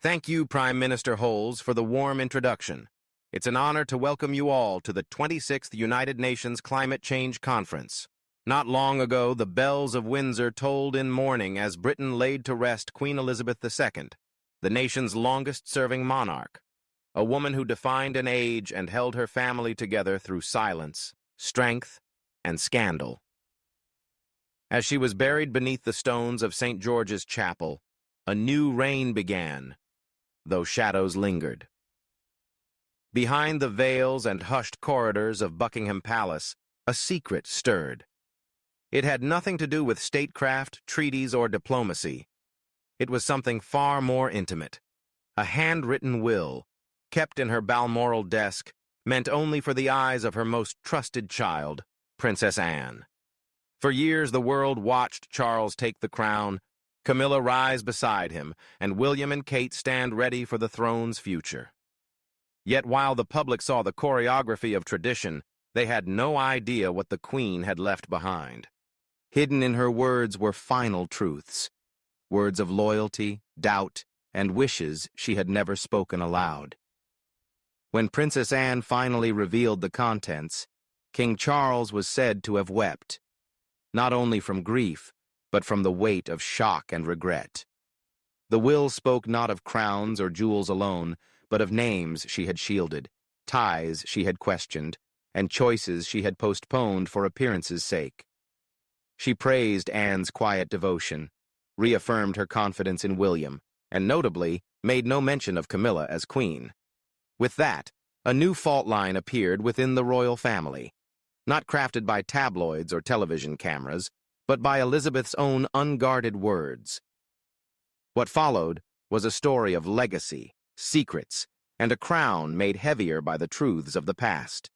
Thank you, Prime Minister Holes, for the warm introduction. It's an honor to welcome you all to the 26th United Nations Climate Change Conference. Not long ago, the bells of Windsor tolled in mourning as Britain laid to rest Queen Elizabeth II, the nation's longest-serving monarch, a woman who defined an age and held her family together through silence, strength, and scandal. As she was buried beneath the stones of St. George's Chapel, a new reign began, though shadows lingered. Behind the veils and hushed corridors of Buckingham Palace, a secret stirred. It had nothing to do with statecraft, treaties, or diplomacy. It was something far more intimate. A handwritten will, kept in her Balmoral desk, meant only for the eyes of her most trusted child, Princess Anne. For years the world watched Charles take the crown, Camilla rise beside him, and William and Kate stand ready for the throne's future. Yet while the public saw the choreography of tradition, they had no idea what the Queen had left behind. Hidden in her words were final truths, words of loyalty, doubt, and wishes she had never spoken aloud. When Princess Anne finally revealed the contents, King Charles was said to have wept, not only from grief, but from the weight of shock and regret. The will spoke not of crowns or jewels alone, but of names she had shielded, ties she had questioned, and choices she had postponed for appearance's sake. She praised Anne's quiet devotion, reaffirmed her confidence in William, and notably made no mention of Camilla as queen. With that, a new fault line appeared within the royal family, not crafted by tabloids or television cameras, but by Elizabeth's own unguarded words. What followed was a story of legacy, secrets, and a crown made heavier by the truths of the past.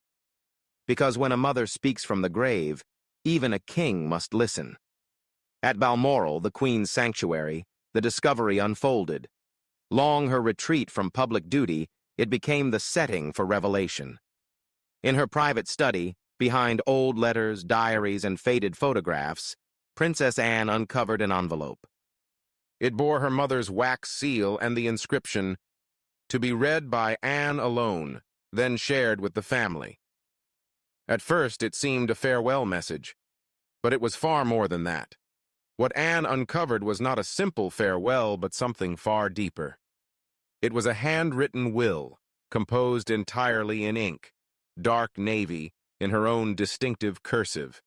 Because when a mother speaks from the grave, even a king must listen. At Balmoral, the Queen's sanctuary, the discovery unfolded. Long her retreat from public duty, it became the setting for revelation. In her private study, behind old letters, diaries, and faded photographs, Princess Anne uncovered an envelope. It bore her mother's wax seal and the inscription, "To be read by Anne alone, then shared with the family." At first it seemed a farewell message, but it was far more than that. What Anne uncovered was not a simple farewell, but something far deeper. It was a handwritten will, composed entirely in ink, dark navy, in her own distinctive cursive.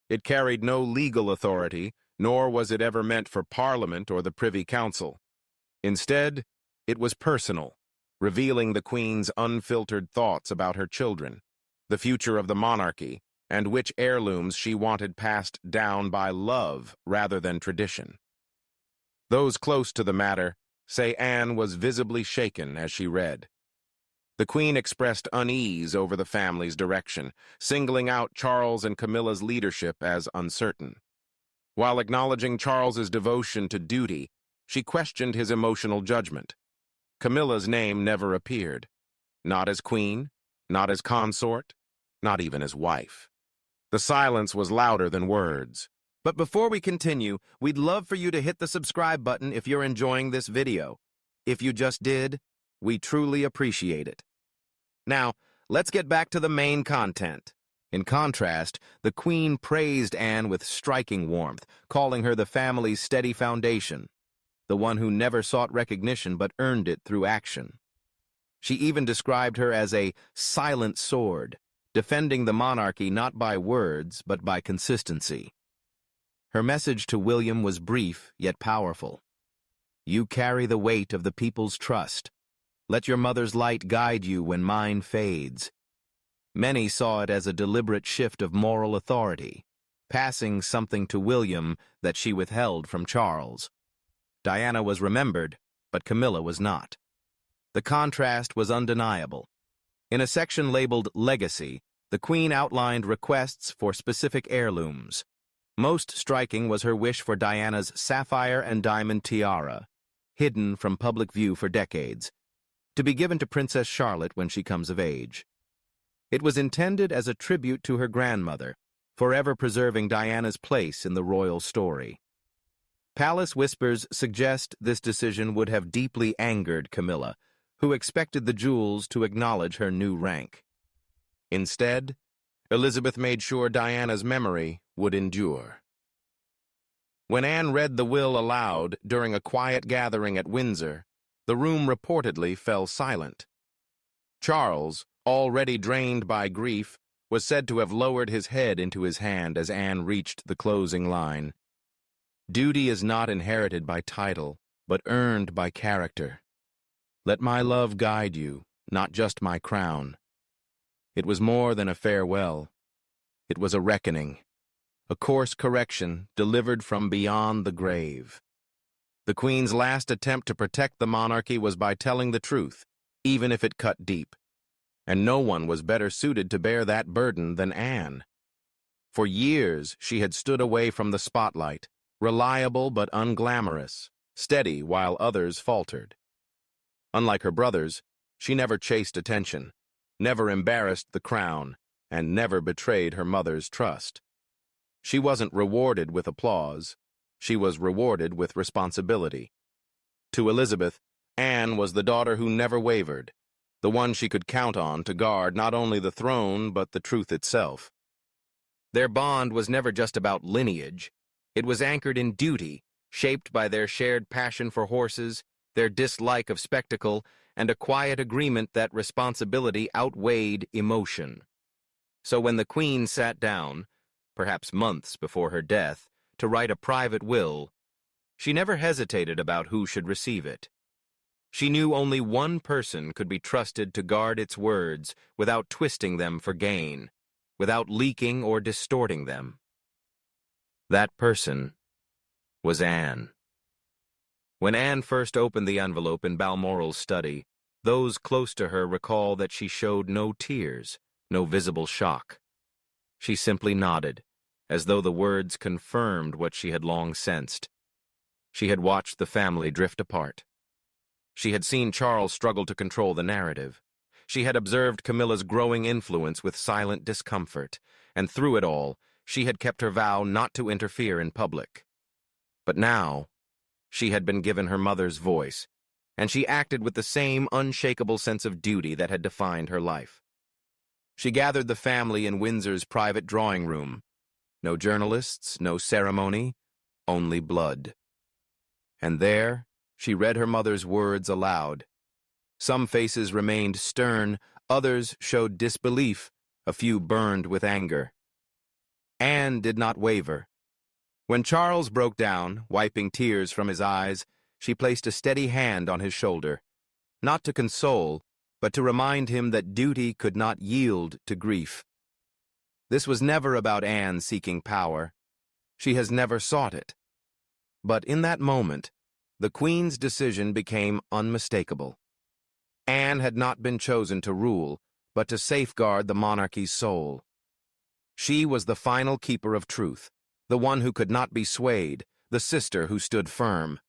It carried no legal authority, nor was it ever meant for Parliament or the Privy Council. Instead, it was personal, revealing the Queen's unfiltered thoughts about her children, the future of the monarchy, and which heirlooms she wanted passed down by love rather than tradition. Those close to the matter say Anne was visibly shaken as she read. The Queen expressed unease over the family's direction, singling out Charles and Camilla's leadership as uncertain. While acknowledging Charles's devotion to duty, she questioned his emotional judgment. Camilla's name never appeared, not as queen, not as consort, not even as wife. The silence was louder than words. But before we continue, we'd love for you to hit the subscribe button if you're enjoying this video. If you just did, we truly appreciate it. Now, let's get back to the main content. In contrast, the Queen praised Anne with striking warmth, calling her the family's steady foundation, the one who never sought recognition but earned it through action. She even described her as a silent sword, defending the monarchy not by words but by consistency. Her message to William was brief yet powerful. You carry the weight of the people's trust. Let your mother's light guide you when mine fades. Many saw it as a deliberate shift of moral authority, passing something to William that she withheld from Charles. Diana was remembered, but Camilla was not. The contrast was undeniable. In a section labeled Legacy, the Queen outlined requests for specific heirlooms. Most striking was her wish for Diana's sapphire and diamond tiara, hidden from public view for decades, to be given to Princess Charlotte when she comes of age. It was intended as a tribute to her grandmother, forever preserving Diana's place in the royal story. Palace whispers suggest this decision would have deeply angered Camilla, who expected the jewels to acknowledge her new rank. Instead, Elizabeth made sure Diana's memory would endure. When Anne read the will aloud during a quiet gathering at Windsor, the room reportedly fell silent. Charles, already drained by grief, was said to have lowered his head into his hand as Anne reached the closing line. Duty is not inherited by title, but earned by character. Let my love guide you, not just my crown. It was more than a farewell. It was a reckoning, a course correction delivered from beyond the grave. The Queen's last attempt to protect the monarchy was by telling the truth, even if it cut deep. And no one was better suited to bear that burden than Anne. For years, she had stood away from the spotlight, reliable but unglamorous, steady while others faltered. Unlike her brothers, she never chased attention, never embarrassed the crown, and never betrayed her mother's trust. She wasn't rewarded with applause. She was rewarded with responsibility. To Elizabeth, Anne was the daughter who never wavered, the one she could count on to guard not only the throne but the truth itself. Their bond was never just about lineage. It was anchored in duty, shaped by their shared passion for horses, their dislike of spectacle, and a quiet agreement that responsibility outweighed emotion. So when the Queen sat down, perhaps months before her death, to write a private will, she never hesitated about who should receive it. She knew only one person could be trusted to guard its words without twisting them for gain, without leaking or distorting them. That person was Anne. When Anne first opened the envelope in Balmoral's study, those close to her recall that she showed no tears, no visible shock. She simply nodded, as though the words confirmed what she had long sensed. She had watched the family drift apart. She had seen Charles struggle to control the narrative. She had observed Camilla's growing influence with silent discomfort, and through it all, she had kept her vow not to interfere in public. But now, she had been given her mother's voice, and she acted with the same unshakable sense of duty that had defined her life. She gathered the family in Windsor's private drawing room. No journalists, no ceremony, only blood. And there, she read her mother's words aloud. Some faces remained stern, others showed disbelief, a few burned with anger. Anne did not waver. When Charles broke down, wiping tears from his eyes, she placed a steady hand on his shoulder, not to console, but to remind him that duty could not yield to grief. This was never about Anne seeking power. She has never sought it. But in that moment, the Queen's decision became unmistakable. Anne had not been chosen to rule, but to safeguard the monarchy's soul. She was the final keeper of truth, the one who could not be swayed, the sister who stood firm.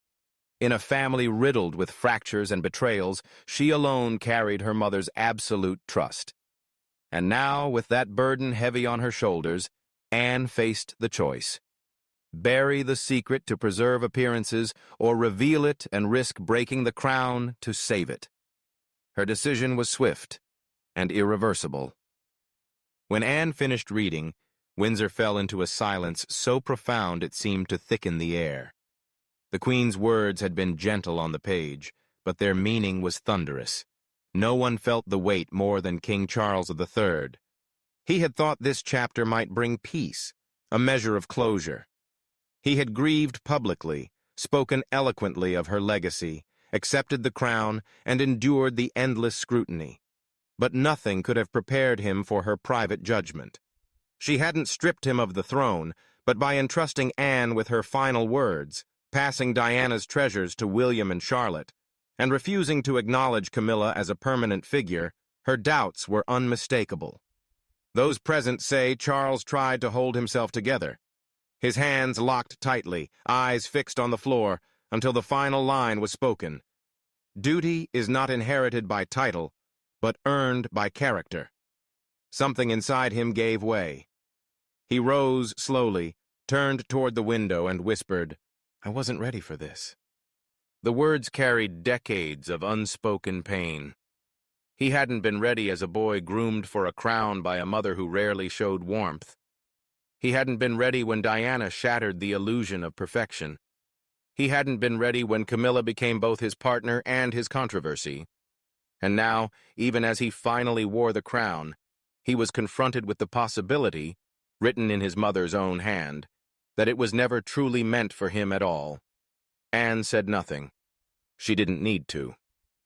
In a family riddled with fractures and betrayals, she alone carried her mother's absolute trust. And now, with that burden heavy on her shoulders, Anne faced the choice. Bury the secret to preserve appearances, or reveal it and risk breaking the crown to save it. Her decision was swift and irreversible. When Anne finished reading, Windsor fell into a silence so profound it seemed to thicken the air. The Queen's words had been gentle on the page, but their meaning was thunderous. No one felt the weight more than King Charles III. He had thought this chapter might bring peace, a measure of closure. He had grieved publicly, spoken eloquently of her legacy, accepted the crown, and endured the endless scrutiny. But nothing could have prepared him for her private judgment. She hadn't stripped him of the throne, but by entrusting Anne with her final words, passing Diana's treasures to William and Charlotte, and refusing to acknowledge Camilla as a permanent figure, her doubts were unmistakable. Those present say Charles tried to hold himself together. His hands locked tightly, eyes fixed on the floor, until the final line was spoken. Duty is not inherited by title, but earned by character. Something inside him gave way. He rose slowly, turned toward the window, and whispered, I wasn't ready for this. The words carried decades of unspoken pain. He hadn't been ready as a boy groomed for a crown by a mother who rarely showed warmth. He hadn't been ready when Diana shattered the illusion of perfection. He hadn't been ready when Camilla became both his partner and his controversy. And now, even as he finally wore the crown, he was confronted with the possibility, written in his mother's own hand, that it was never truly meant for him at all. Anne said nothing. She didn't need to.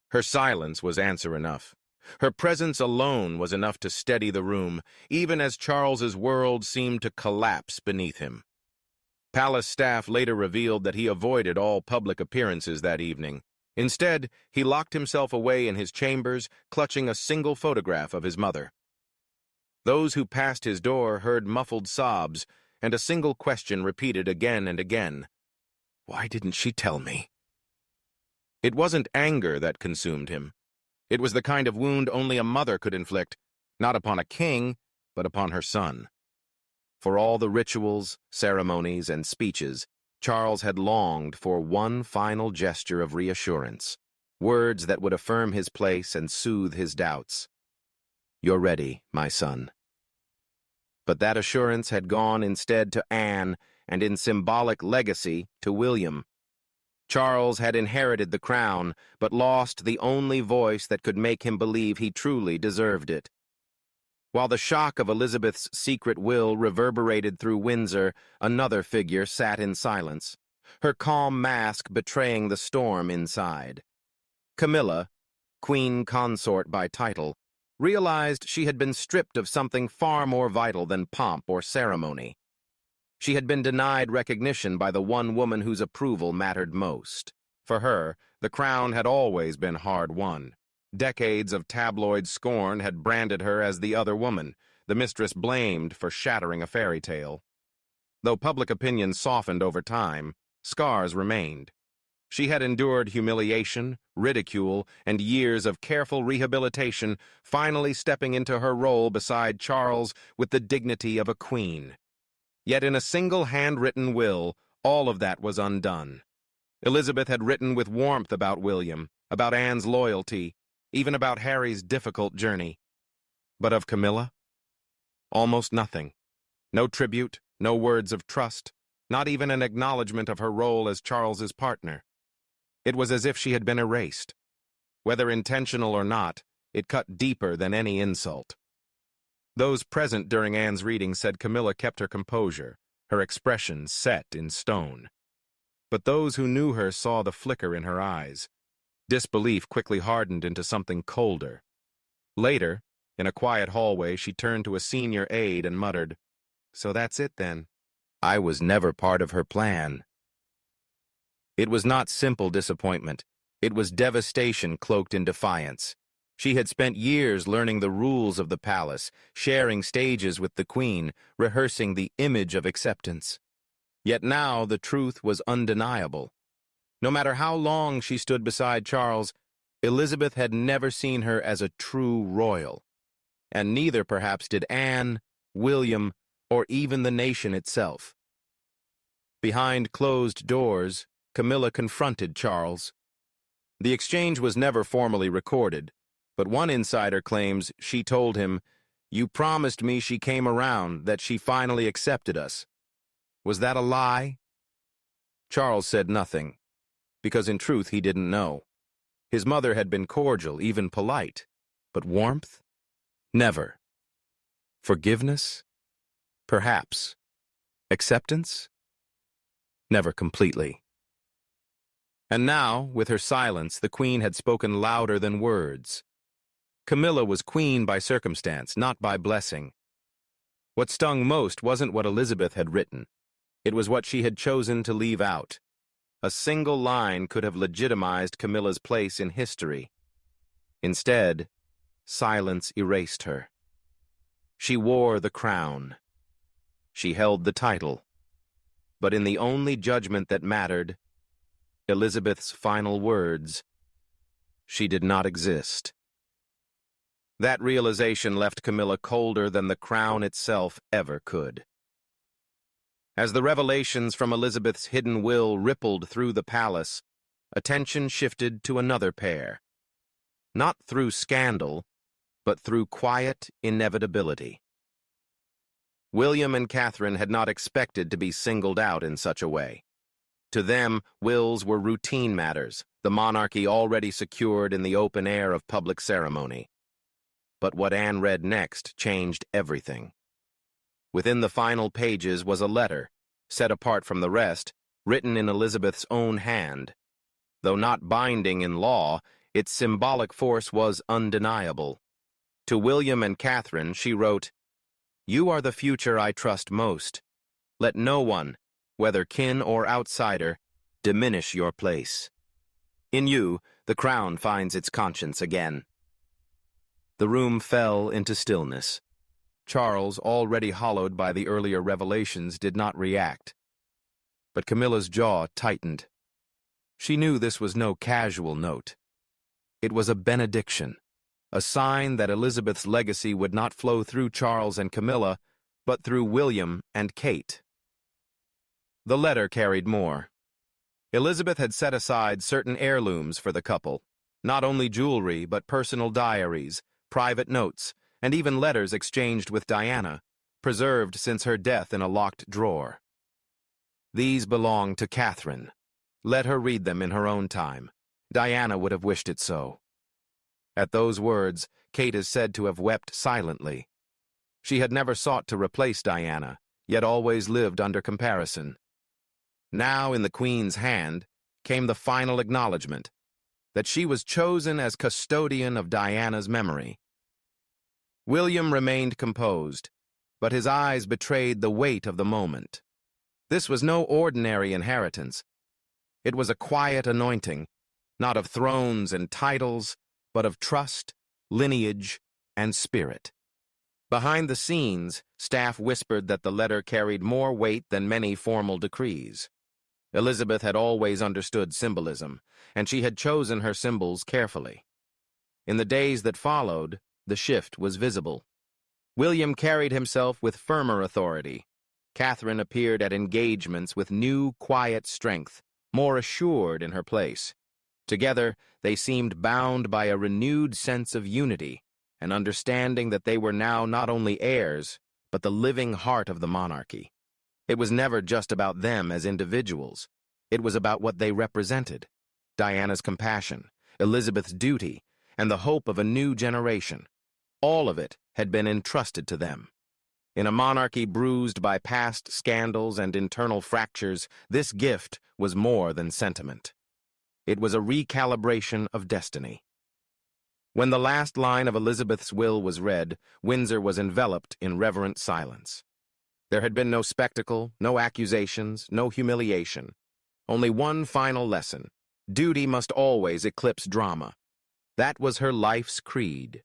Her silence was answer enough. Her presence alone was enough to steady the room, even as Charles's world seemed to collapse beneath him. Palace staff later revealed that he avoided all public appearances that evening. Instead, he locked himself away in his chambers, clutching a single photograph of his mother. Those who passed his door heard muffled sobs, and a single question repeated again and again. Why didn't she tell me? It wasn't anger that consumed him. It was the kind of wound only a mother could inflict, not upon a king, but upon her son. For all the rituals, ceremonies, and speeches, Charles had longed for one final gesture of reassurance, words that would affirm his place and soothe his doubts. You're ready, my son. But that assurance had gone instead to Anne, and in symbolic legacy to William. Charles had inherited the crown, but lost the only voice that could make him believe he truly deserved it. While the shock of Elizabeth's secret will reverberated through Windsor, another figure sat in silence, her calm mask betraying the storm inside. Camilla, queen consort by title, realized she had been stripped of something far more vital than pomp or ceremony. She had been denied recognition by the one woman whose approval mattered most. For her, the crown had always been hard-won. Decades of tabloid scorn had branded her as the other woman, the mistress blamed for shattering a fairy tale. Though public opinion softened over time, scars remained. She had endured humiliation, ridicule, and years of careful rehabilitation, finally stepping into her role beside Charles with the dignity of a queen. Yet in a single handwritten will, all of that was undone. Elizabeth had written with warmth about William, about Anne's loyalty, even about Harry's difficult journey. But of Camilla? Almost nothing. No tribute, no words of trust, not even an acknowledgement of her role as Charles's partner. It was as if she had been erased. Whether intentional or not, it cut deeper than any insult. Those present during Anne's reading said Camilla kept her composure, her expression set in stone. But those who knew her saw the flicker in her eyes. Disbelief quickly hardened into something colder. Later, in a quiet hallway, she turned to a senior aide and muttered, "So that's it then. I was never part of her plan." It was not simple disappointment. It was devastation cloaked in defiance. She had spent years learning the rules of the palace, sharing stages with the queen, rehearsing the image of acceptance. Yet now the truth was undeniable. No matter how long she stood beside Charles, Elizabeth had never seen her as a true royal. And neither perhaps did Anne, William, or even the nation itself. Behind closed doors, Camilla confronted Charles. The exchange was never formally recorded, but one insider claims she told him, "You promised me she came around, that she finally accepted us." Was that a lie? Charles said nothing, because in truth he didn't know. His mother had been cordial, even polite, but warmth? Never. Forgiveness? Perhaps. Acceptance? Never completely. And now, with her silence, the queen had spoken louder than words. Camilla was queen by circumstance, not by blessing. What stung most wasn't what Elizabeth had written. It was what she had chosen to leave out. A single line could have legitimized Camilla's place in history. Instead, silence erased her. She wore the crown. She held the title. But in the only judgment that mattered, Elizabeth's final words, she did not exist. That realization left Camilla colder than the crown itself ever could. As the revelations from Elizabeth's hidden will rippled through the palace, attention shifted to another pair. Not through scandal, but through quiet inevitability. William and Catherine had not expected to be singled out in such a way. To them, wills were routine matters, the monarchy already secured in the open air of public ceremony. But what Anne read next changed everything. Within the final pages was a letter, set apart from the rest, written in Elizabeth's own hand. Though not binding in law, its symbolic force was undeniable. To William and Catherine, she wrote, "You are the future I trust most. Let no one, whether kin or outsider, diminish your place. In you, the crown finds its conscience again." The room fell into stillness. Charles, already hollowed by the earlier revelations, did not react. But Camilla's jaw tightened. She knew this was no casual note. It was a benediction, a sign that Elizabeth's legacy would not flow through Charles and Camilla, but through William and Kate. The letter carried more. Elizabeth had set aside certain heirlooms for the couple, not only jewelry, but personal diaries, private notes, and even letters exchanged with Diana, preserved since her death in a locked drawer. These belonged to Catherine. Let her read them in her own time. Diana would have wished it so. At those words, Kate is said to have wept silently. She had never sought to replace Diana, yet always lived under comparison. Now, in the Queen's hand, came the final acknowledgement that she was chosen as custodian of Diana's memory. William remained composed, but his eyes betrayed the weight of the moment. This was no ordinary inheritance. It was a quiet anointing, not of thrones and titles, but of trust, lineage, and spirit. Behind the scenes, staff whispered that the letter carried more weight than many formal decrees. Elizabeth had always understood symbolism, and she had chosen her symbols carefully. In the days that followed, the shift was visible. William carried himself with firmer authority. Catherine appeared at engagements with new, quiet strength, more assured in her place. Together, they seemed bound by a renewed sense of unity, an understanding that they were now not only heirs, but the living heart of the monarchy. It was never just about them as individuals. It was about what they represented: Diana's compassion, Elizabeth's duty, and the hope of a new generation. All of it had been entrusted to them. In a monarchy bruised by past scandals and internal fractures, this gift was more than sentiment. It was a recalibration of destiny. When the last line of Elizabeth's will was read, Windsor was enveloped in reverent silence. There had been no spectacle, no accusations, no humiliation. Only one final lesson: duty must always eclipse drama. That was her life's creed.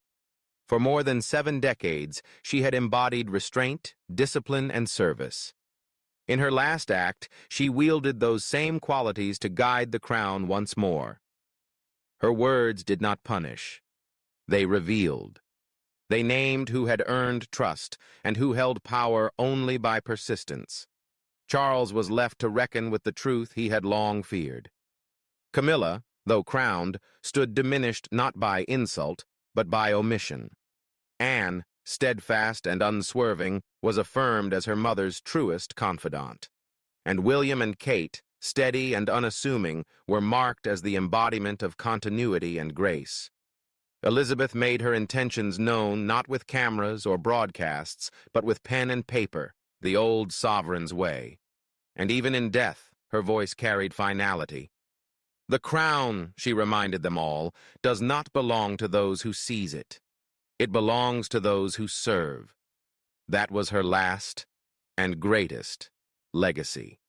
For more than 7 decades, she had embodied restraint, discipline, and service. In her last act, she wielded those same qualities to guide the crown once more. Her words did not punish. They revealed. They named who had earned trust and who held power only by persistence. Charles was left to reckon with the truth he had long feared. Camilla, though crowned, stood diminished not by insult, but by omission. Anne, steadfast and unswerving, was affirmed as her mother's truest confidant. And William and Kate, steady and unassuming, were marked as the embodiment of continuity and grace. Elizabeth made her intentions known not with cameras or broadcasts, but with pen and paper, the old sovereign's way. And even in death, her voice carried finality. The crown, she reminded them all, does not belong to those who seize it. It belongs to those who serve. That was her last and greatest legacy.